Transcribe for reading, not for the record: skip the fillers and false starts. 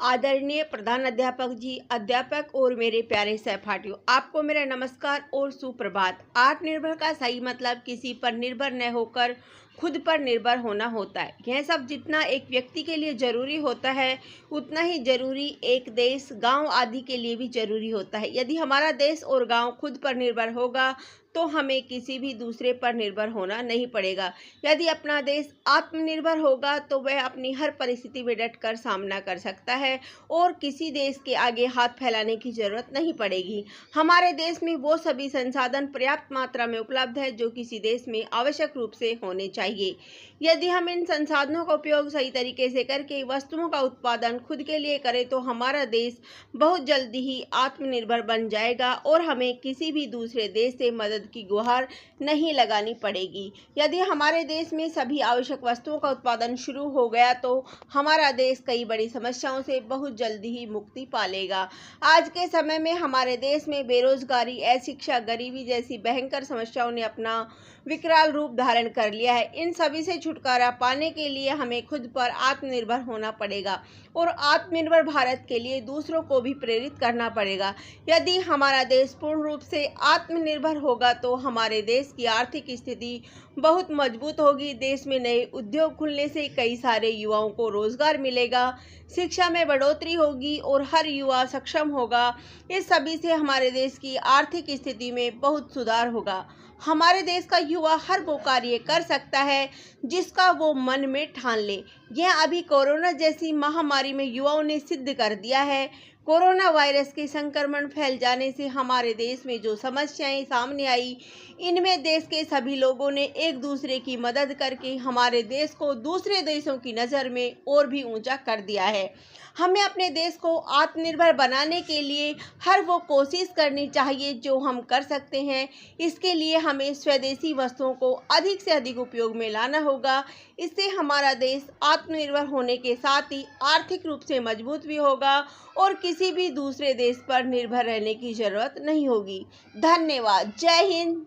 आदरणीय प्रधान अध्यापक जी, अध्यापक और मेरे प्यारे सहपाठियों, आपको मेरा नमस्कार और सुप्रभात। आत्मनिर्भर का सही मतलब किसी पर निर्भर न होकर खुद पर निर्भर होना होता है। यह सब जितना एक व्यक्ति के लिए जरूरी होता है, उतना ही जरूरी एक देश, गांव आदि के लिए भी जरूरी होता है। यदि हमारा देश और गांव खुद पर निर्भर होगा तो हमें किसी भी दूसरे पर निर्भर होना नहीं पड़ेगा। यदि अपना देश आत्मनिर्भर होगा तो वह अपनी हर परिस्थिति में डटकर सामना कर सकता है और किसी देश के आगे हाथ फैलाने की जरूरत नहीं पड़ेगी। हमारे देश में वो सभी संसाधन पर्याप्त मात्रा में उपलब्ध है जो किसी देश में आवश्यक रूप से होने चाहिए। यदि हम इन संसाधनों का उपयोग सही तरीके से करके वस्तुओं का उत्पादन खुद के लिए करें तो हमारा देश बहुत जल्दी ही आत्मनिर्भर बन जाएगा और हमें किसी भी दूसरे देश से मदद की गुहार नहीं लगानी पड़ेगी। यदि हमारे देश में सभी आवश्यक वस्तुओं का उत्पादन शुरू हो गया तो हमारा देश कई बड़ी समस्याओं से बहुत जल्दी ही मुक्ति पा लेगा। आज के समय में हमारे देश में बेरोजगारी, अशिक्षा, गरीबी जैसी भयंकर समस्याओं ने अपना विकराल रूप धारण कर लिया है। इन सभी से छुटकारा पाने के लिए हमें खुद पर आत्मनिर्भर होना पड़ेगा और आत्मनिर्भर भारत के लिए दूसरों को भी प्रेरित करना पड़ेगा। यदि हमारा देश पूर्ण रूप से आत्मनिर्भर होगा तो हमारे देश की आर्थिक स्थिति बहुत मजबूत होगी। देश में नए उद्योग खुलने से कई सारे युवाओं को रोजगार मिलेगा, शिक्षा में बढ़ोतरी होगी और हर युवा सक्षम होगा। इस सभी से हमारे देश की आर्थिक स्थिति में बहुत सुधार होगा। हमारे देश का युवा हर वो कार्य कर सकता है जिसका वो मन में ठान ले। यह अभी कोरोना जैसी महामारी में युवाओं ने सिद्ध कर दिया है। कोरोना वायरस के संक्रमण फैल जाने से हमारे देश में जो समस्याएं सामने आई, इनमें देश के सभी लोगों ने एक दूसरे की मदद करके हमारे देश को दूसरे देशों की नज़र में और भी ऊंचा कर दिया है। हमें अपने देश को आत्मनिर्भर बनाने के लिए हर वो कोशिश करनी चाहिए जो हम कर सकते हैं। इसके लिए हमें स्वदेशी वस्तुओं को अधिक से अधिक उपयोग में लाना होगा। इससे हमारा देश आत्मनिर्भर होने के साथ ही आर्थिक रूप से मजबूत भी होगा और किसी भी दूसरे देश पर निर्भर रहने की जरूरत नहीं होगी। धन्यवाद। जय हिंद।